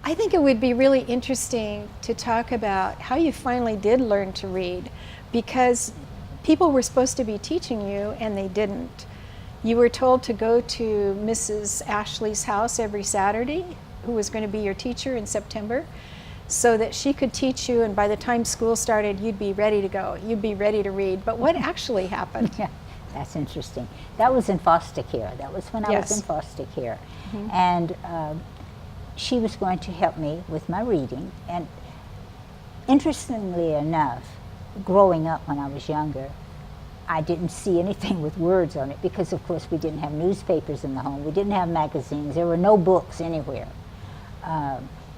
I think it would be really interesting to talk about how you finally did learn to read, because people were supposed to be teaching you and they didn't. You were told to go to Mrs. Ashley's house every Saturday, who was going to be your teacher in September, so that she could teach you, and by the time school started, you'd be ready to go. You'd be ready to read. But what actually happened? Yeah, that's interesting. That was in foster care. That was when I was in foster care. Mm-hmm. And she was going to help me with my reading. And interestingly enough, growing up when I was younger, I didn't see anything with words on it because, of course, we didn't have newspapers in the home. We didn't have magazines. There were no books anywhere.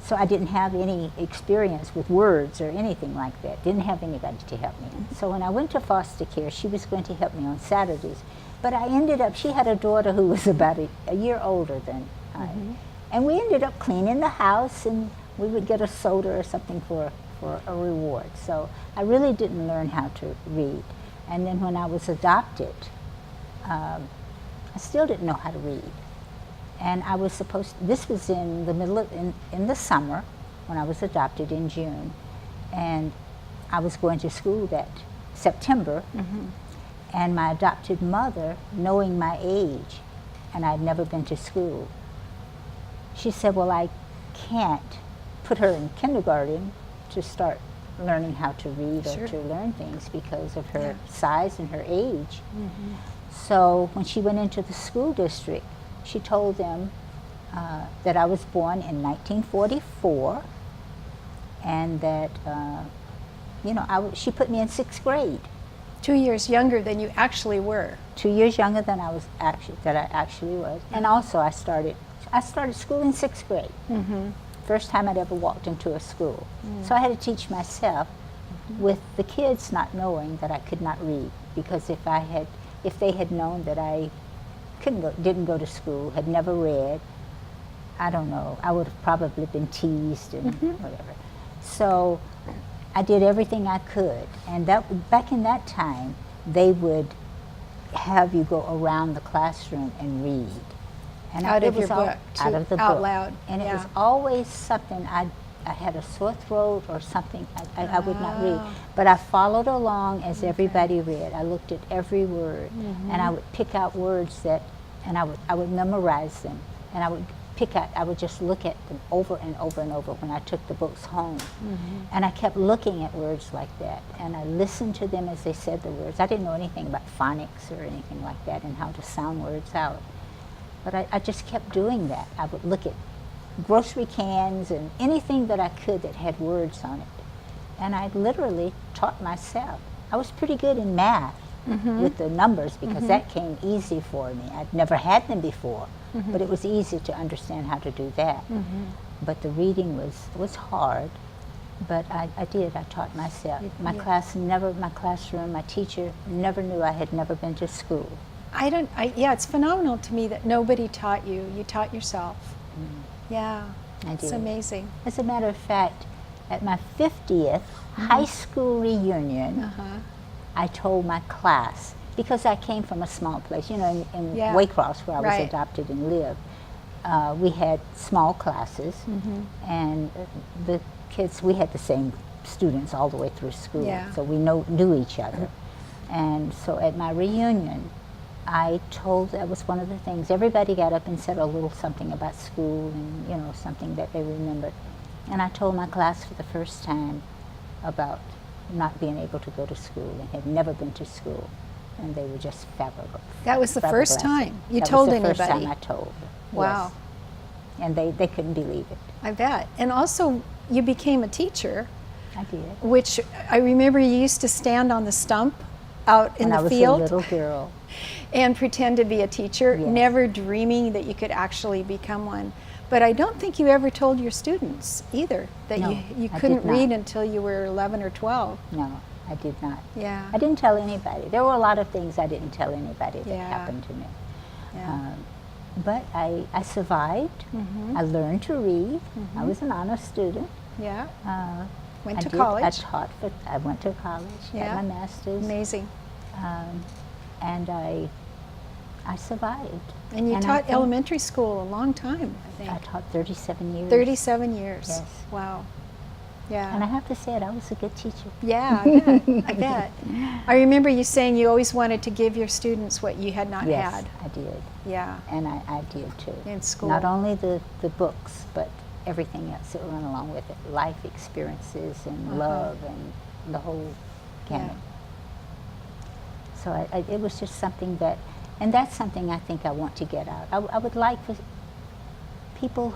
So I didn't have any experience with words or anything like that. Didn't have anybody to help me. So when I went to foster care, she was going to help me on Saturdays. But I ended up, she had a daughter who was about a year older than I. And we ended up cleaning the house, and we would get a soda or something for a reward. So I really didn't learn how to read. And then when I was adopted, I still didn't know how to read. And I was supposed to, this was in the middle of, in the summer, when I was adopted in June. And I was going to school that September. And my adopted mother, knowing my age, and I'd never been to school, she said, well, I can't put her in kindergarten to start learning how to read or to learn things because of her size and her age. So when she went into the school district, she told them that I was born in 1944 and that, you know, she put me in 6th grade. 2 years younger than you actually were. 2 years younger than I actually was. And also I started school in 6th grade. First time I'd ever walked into a school. So I had to teach myself with the kids not knowing that I could not read, because if they had known that I didn't go to school, had never read, I don't know, I would have probably been teased and whatever. So I did everything I could, and back in that time, they would have you go around the classroom and read. And out of your book, out of the book, out loud. And it was always something. I had a sore throat or something. I would not read, but I followed along as everybody read. I looked at every word, and I would pick out words and I would memorize them, and I would just look at them over and over and over when I took the books home. And I kept looking at words like that, and I listened to them as they said the words. I didn't know anything about phonics or anything like that and how to sound words out. But I just kept doing that. I would look at grocery cans and anything that I could that had words on it. And I literally taught myself. I was pretty good in math with the numbers because that came easy for me. I'd never had them before, but it was easy to understand how to do that. But the reading was hard, but I did. I taught myself. My classroom, my teacher never knew I had never been to school. Yeah, it's phenomenal to me that nobody taught you. You taught yourself. Yeah, I did. It's amazing. As a matter of fact, at my 50th high school reunion, I told my class, because I came from a small place, you know, in Waycross, where I was adopted and lived, we had small classes, and the kids, we had the same students all the way through school, so we knew each other. And so at my reunion, that was one of the things. Everybody got up and said a little something about school and, you know, something that they remembered. And I told my class for the first time about not being able to go to school and had never been to school. And they were just fabulous. That was the first time you told anybody? That was the first time I told. Wow. Yes. And they couldn't believe it. I bet. And also, you became a teacher. I did. Which I remember you used to stand on the stump out in the field. When I was a little girl. And pretend to be a teacher, never dreaming that you could actually become one. But I don't think you ever told your students either that you couldn't read until you were 11 or 12. No, I did not. Yeah. I didn't tell anybody. There were a lot of things I didn't tell anybody that happened to me. Yeah. But I survived. I learned to read. I was an honor student. Yeah. Went to college. college. I went to college, got my master's. Amazing. And I I survived. And you I taught think elementary school a long time, I think. I taught 37 years. 37 years. Yes. Wow. Yeah. And I have to say it, I was a good teacher. Yeah, I bet. I bet. I remember you saying you always wanted to give your students what you had not Yes, had. I did. Yeah, And I did too. in school. Not only the books, but everything else that went along with it. Life experiences and love and the whole gamut. So it was just something that, and that's something I think I want to get out. I would like for people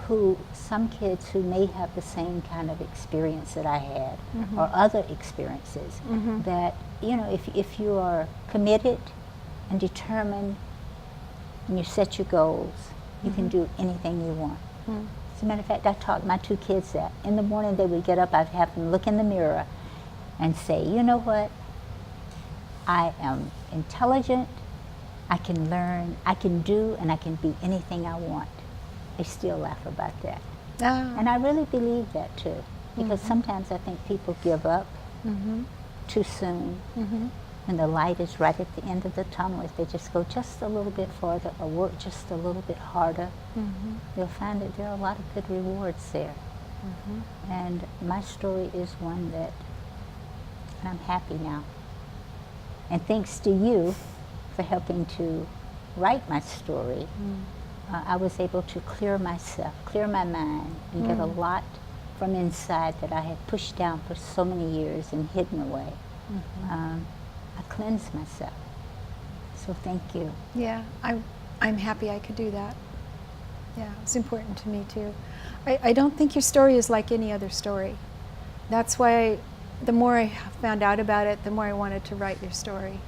some kids who may have the same kind of experience that I had, or other experiences, that, you know, if you are committed and determined and you set your goals, you can do anything you want. As a matter of fact, I taught my 2 kids that. In the morning they would get up, I'd have them look in the mirror and say, you know what, I am intelligent, I can learn, I can do, and I can be anything I want. They still laugh about that. Ah. And I really believe that too, because sometimes I think people give up too soon, when the light is right at the end of the tunnel. If they just go just a little bit farther or work just a little bit harder, they'll find that there are a lot of good rewards there. And my story is one that I'm happy now. And thanks to you for helping to write my story, I was able to clear myself, clear my mind, and get a lot from inside that I had pushed down for so many years and hidden away. I cleansed myself. So thank you. Yeah, I'm happy I could do that. Yeah, it's important to me too. I don't think your story is like any other story. That's why the more I found out about it, the more I wanted to write your story.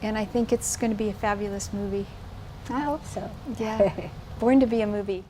And I think it's going to be a fabulous movie. I hope so. Yeah, born to be a movie.